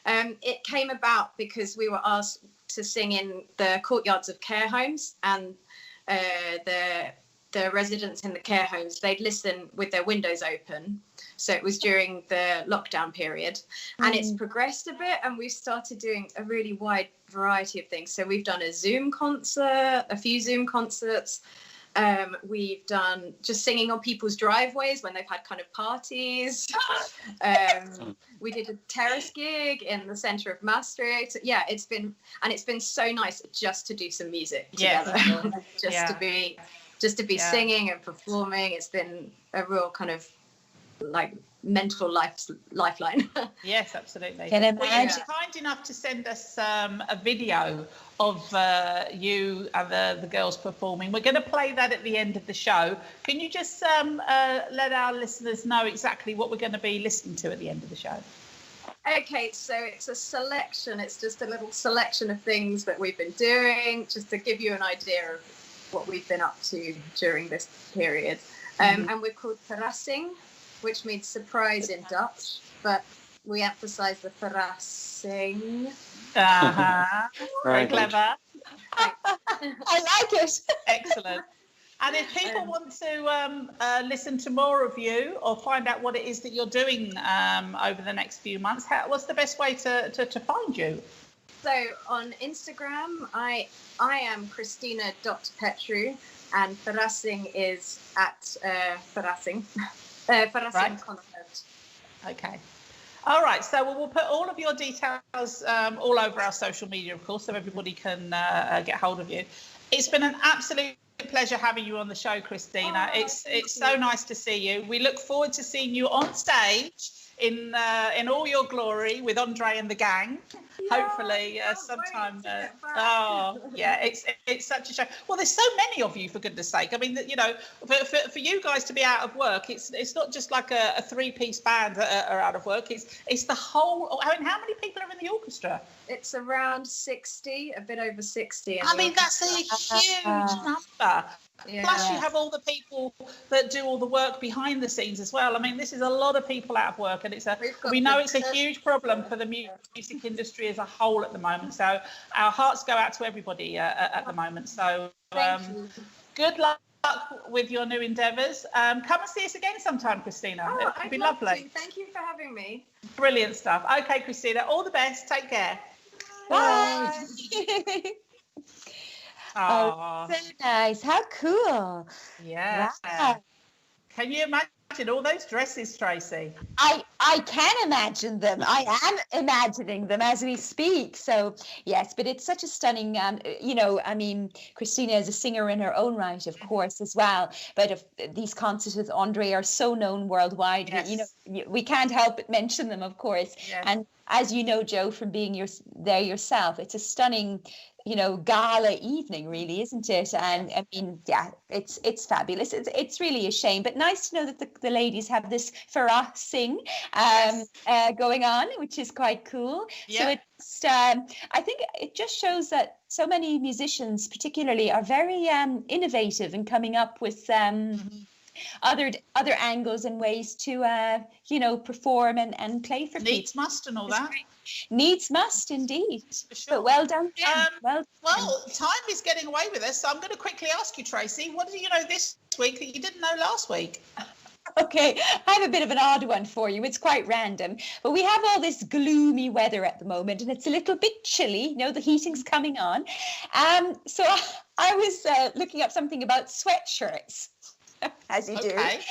it came about because we were asked to sing in the courtyards of care homes, and the residents in the care homes, they'd listen with their windows open. So it was during the lockdown period, and it's progressed a bit, and we've started doing a really wide variety of things. So we've done a few Zoom concerts. We've done just singing on people's driveways when they've had kind of parties. We did a terrace gig in the centre of Maastricht. Yeah, it's been so nice just to do some music together. To be singing and performing. It's been a real kind of like mental lifeline. Yes, absolutely. Can imagine. Well, you were kind enough to send us a video of you and the girls performing. We're going to play that at the end of the show. Can you just let our listeners know exactly what we're going to be listening to at the end of the show? Okay, so it's a selection. It's just a little selection of things that we've been doing, just to give you an idea of what we've been up to during this period. And we're called Veracing, which means surprise in Dutch, but we emphasize the Veracing. Very clever. I like it. Excellent. And if people want to listen to more of you or find out what it is that you're doing over the next few months, what's the best way to find you? So on Instagram, I am Christina.Petru, and Veracing is at Veracing. Veracing Right. concept. Okay. All right. So we'll put all of your details all over our social media, of course, so everybody can get hold of you. It's been an absolute pleasure having you on the show, Christina. It's so nice to see you. We look forward to seeing you on stage in all your glory with Andre and the gang. Hopefully sometime. It's such a shame. Well, there's so many of you, for goodness sake. I mean, you know, for you guys to be out of work, it's not just like a three-piece band that are out of work. It's the whole. I mean, how many people are in the orchestra? It's around 60, a bit over 60. I mean, that's a huge number. Yeah. Plus, you have all the people that do all the work behind the scenes as well. I mean, this is a lot of people out of work, and we know it's a huge problem for the music industry as a whole at the moment. So our hearts go out to everybody at the moment. So good luck with your new endeavours. Come and see us again sometime, Christina. It'd be lovely. To. Thank you for having me. Brilliant stuff. Okay, Christina, all the best. Take care. Bye. Oh, so nice. How cool. Yeah. Wow. Can you imagine all those dresses, Tracy? I can imagine them. I am imagining them as we speak. So, yes, but it's such a stunning, I mean, Christina is a singer in her own right, of course, as well. But these concerts with Andre are so known worldwide. Yes. We can't help but mention them, of course. Yes. And as you know, Joe, from being there yourself, it's a stunning gala evening, really, isn't it? And I mean, yeah, it's fabulous. It's really a shame, but nice to know that the ladies have this Veracing going on, which is quite cool. Yeah. So I think it just shows that so many musicians, particularly, are very innovative in coming up with other angles and ways to perform and play for people. Needs must and all that. Needs must indeed. Sure. But well done. Well, time is getting away with us, so I'm going to quickly ask you, Tracy, what did you know this week that you didn't know last week? Okay, I have a bit of an odd one for you. It's quite random, but we have all this gloomy weather at the moment, and it's a little bit chilly. The heating's coming on. So I was looking up something about sweatshirts. As you do. Okay.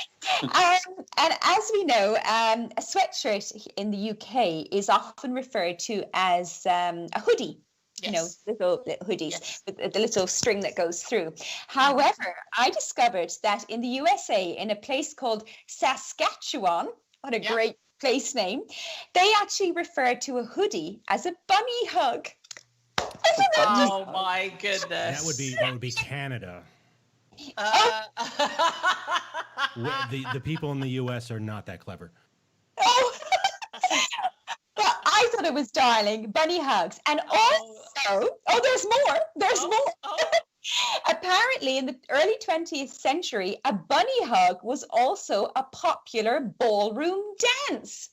And as we know, a sweatshirt in the UK is often referred to as a hoodie. Yes. Little hoodies with the little string that goes through. However, I discovered that in the USA, in a place called Saskatchewan, what a great place name, they actually refer to a hoodie as a bunny hug. Isn't that my goodness. That would be Canada. The people in the U.S. are not that clever. Oh, but I thought it was darling. Bunny hugs. And also, there's more. There's more. Apparently, in the early 20th century, a bunny hug was also a popular ballroom dance.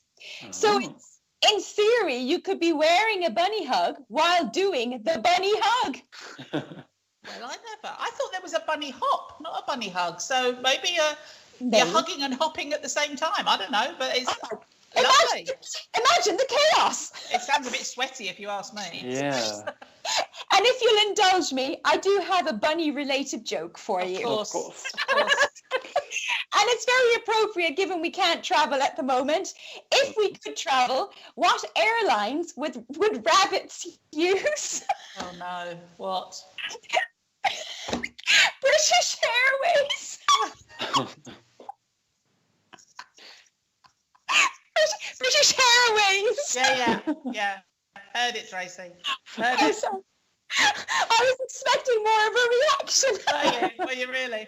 So in theory, you could be wearing a bunny hug while doing the bunny hug. Well, I thought there was a bunny hop, not a bunny hug. So maybe you're hugging and hopping at the same time. I don't know, but it's lovely. Imagine the chaos. It sounds a bit sweaty if you ask me. Yeah. And if you'll indulge me, I do have a bunny-related joke for you. Of course. And it's very appropriate given we can't travel at the moment. If we could travel, what airlines would rabbits use? Oh no, what? British Airways. British Airways. Yeah. Heard it, Tracy. Heard it. I was expecting more of a reaction. Were you really?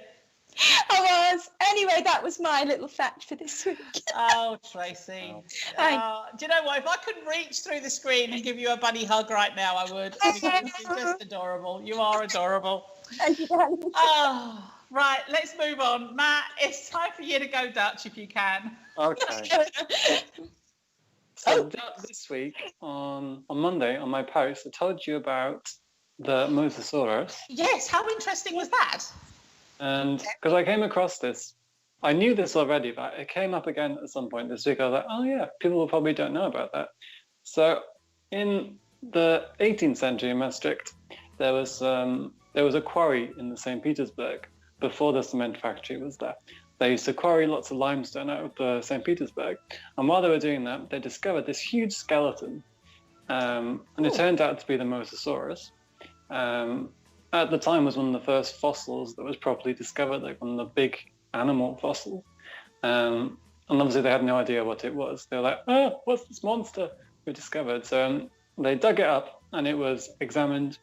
I was. Anyway, that was my little fact for this week. Oh, Tracy. Do you know what? If I could reach through the screen and give you a bunny hug right now, I would. Because you're just adorable. You are adorable. Thank you, darling. Oh, right. Let's move on. Matt, it's time for you to go Dutch if you can. Okay. So this week, on Monday, on my post, I told you about the Mosasaurus. Yes, how interesting was that? And because I came across this, I knew this already, but it came up again at some point this week. I was like, oh yeah, people probably don't know about that. So in the 18th century in Maastricht, there was a quarry in the St. Petersburg before the cement factory was there. They used to quarry lots of limestone out of the St. Petersburg. And while they were doing that, they discovered this huge skeleton. And it turned out to be the Mosasaurus. At the time was one of the first fossils that was properly discovered, like one of the big animal fossils. And obviously they had no idea what it was. They were like, oh, what's this monster we discovered? So they dug it up and it was examined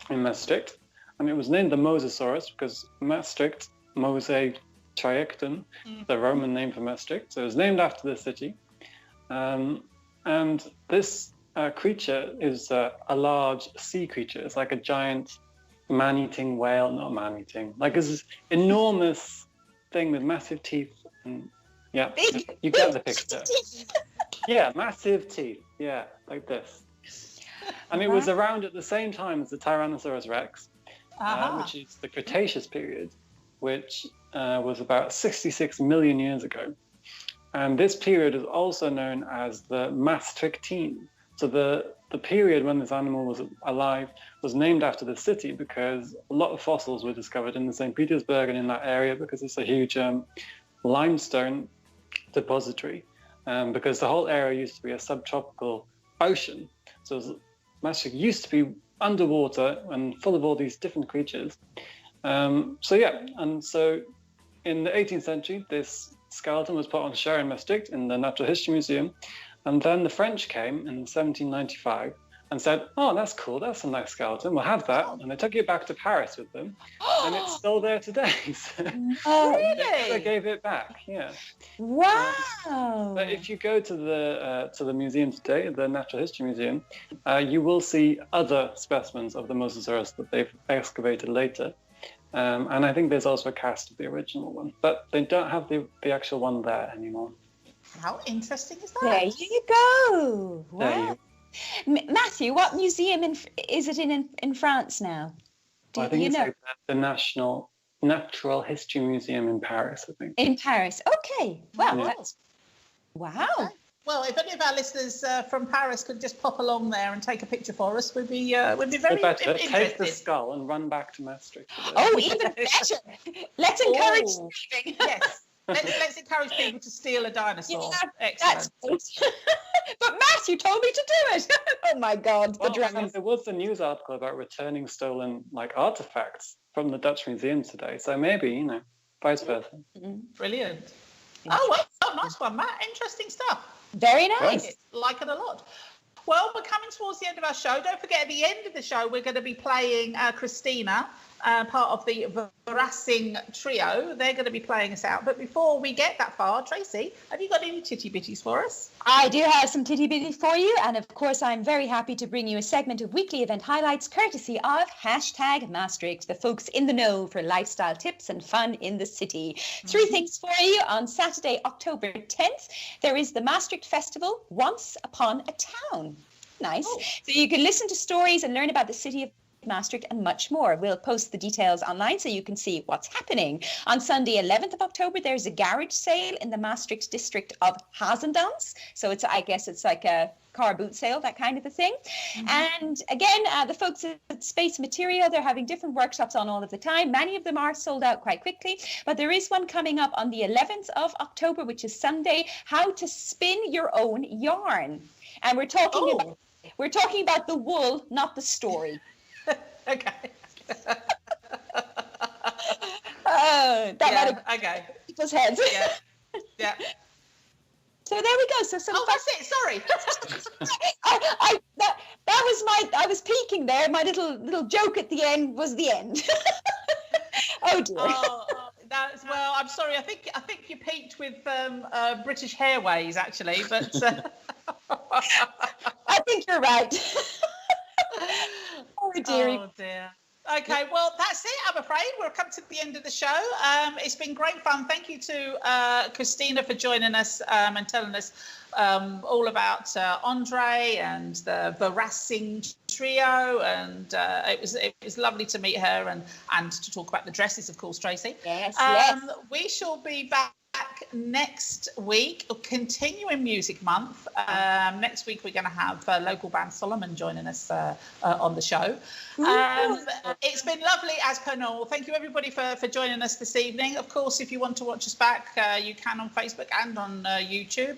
in Maastricht. And it was named the Mosasaurus because Maastricht, Mosasaurus, the Roman name for Maastricht. So it was named after the city. And this creature is a large sea creature. It's like a giant man-eating whale, not man-eating, like this enormous thing with massive teeth. And yeah, you get the picture. Yeah, massive teeth. Yeah, like this. And it was around at the same time as the Tyrannosaurus Rex, which is the Cretaceous period, which was about 66 million years ago. And this period is also known as the Maastrichtine. So the period when this animal was alive was named after the city because a lot of fossils were discovered in the St. Petersburg and in that area because it's a huge limestone depository. Because the whole area used to be a subtropical ocean. So Maastricht used to be underwater and full of all these different creatures. And so in the 18th century, this skeleton was put on show in Maastricht in the Natural History Museum. And then the French came in 1795 and said, oh, that's cool. That's a nice skeleton. We'll have that. And they took it back to Paris with them. And it's still there today. So Really? They gave it back, yeah. Wow. But if you go to the museum today, the Natural History Museum, you will see other specimens of the Mosasaurus that they've excavated later. And I think there's also a cast of the original one. But they don't have the actual one there anymore. How interesting is that? There you go. Wow. Matthew, what museum is it in France now? I think it's like the Natural History Museum in Paris, I think. In Paris. Okay. Wow. Yeah. Wow. Okay. Well, if any of our listeners from Paris could just pop along there and take a picture for us, we'd be very better. interested. Take the skull and run back to Maastricht. Oh, even better. Let's encourage stealing. Yes. Let's encourage people to steal a dinosaur. Yeah, excellent. But Matthew told me to do it. Oh my God, the drama. There was a news article about returning stolen artifacts from the Dutch museum today. So maybe, vice versa. Brilliant. Oh, well, nice one, Matt. Interesting stuff. Very nice. Like it a lot. Well, we're coming towards the end of our show. Don't forget, at the end of the show, we're going to be playing Christina, part of the Veracing trio. They're going to be playing us out. But before we get that far, Tracy, have you got any titty-bitties for us? I do have some titty-bitties for you. And of course, I'm very happy to bring you a segment of weekly event highlights courtesy of #Maastricht, the folks in the know for lifestyle tips and fun in the city. 3 things for you. On Saturday, October 10th, there is the Maastricht Festival, Once Upon a Town. Nice. Oh. So you can listen to stories and learn about the city of Maastricht and much more. We'll post the details online so you can see what's happening. On Sunday, 11th of October, there's a garage sale in the Maastricht district of Hazendans. So I guess it's like a car boot sale, that kind of a thing. And again, the folks at Space Materia, they're having different workshops on all of the time. Many of them are sold out quite quickly, but there is one coming up on the 11th of October, which is Sunday, how to spin your own yarn. And we're talking about the wool, not the story. Okay. Okay. People's heads. Yeah. So there we go. So that's it. Sorry. I was peeking there. My little joke at the end was the end. Oh dear. sorry. I think you peaked with British Airways actually, but I think you're right. Oh dearie. Oh dear. Okay, well, that's it, I'm afraid. We've come to the end of the show. It's been great fun. Thank you to Christina for joining us and telling us all about Andre and the Veracing trio. And it was lovely to meet her and to talk about the dresses, of course, Tracy. Yes, yes. We shall be back next week, continuing Music Month. Next week we're going to have local band Solomon joining us on the show. It's been lovely as per normal. Thank you everybody for joining us this evening. Of course, if you want to watch us back, you can on Facebook and on YouTube.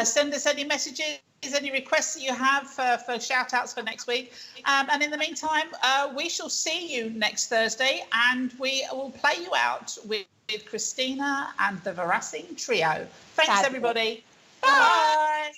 Send us any messages, any requests that you have for shout outs for next week. And in the meantime, we shall see you next Thursday, and we will play you out with Christina and the Veracing trio. Thanks, everybody. Bye.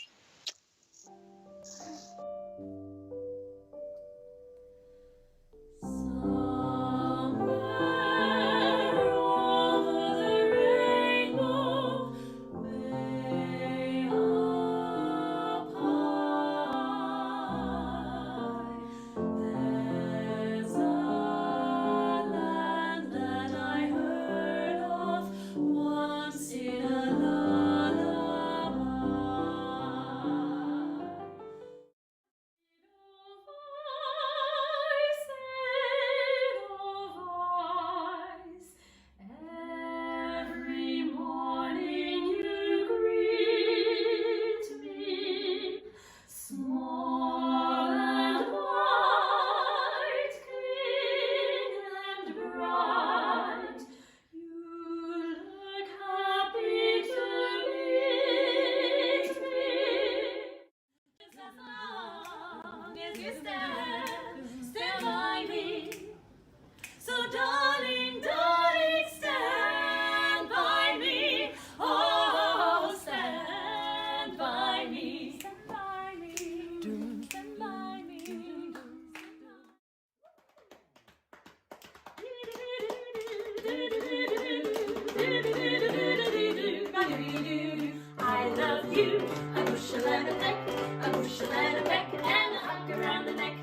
I love you, a bushel and a peck, a bushel and a peck, and a hug around the neck,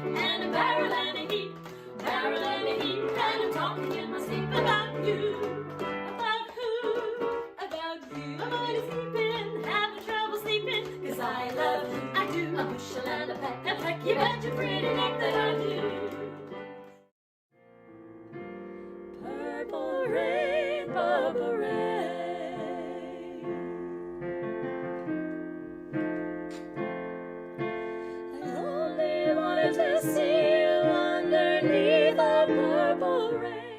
and a barrel and a heap, and I'm talking in my sleep about you. About who? About you. I'm only sleeping, having trouble sleeping, 'cause I love you, I do, a bushel and a peck, you bet your pretty neck that I do. Purple rain, purple rain. I only wanted to see you underneath the purple rain.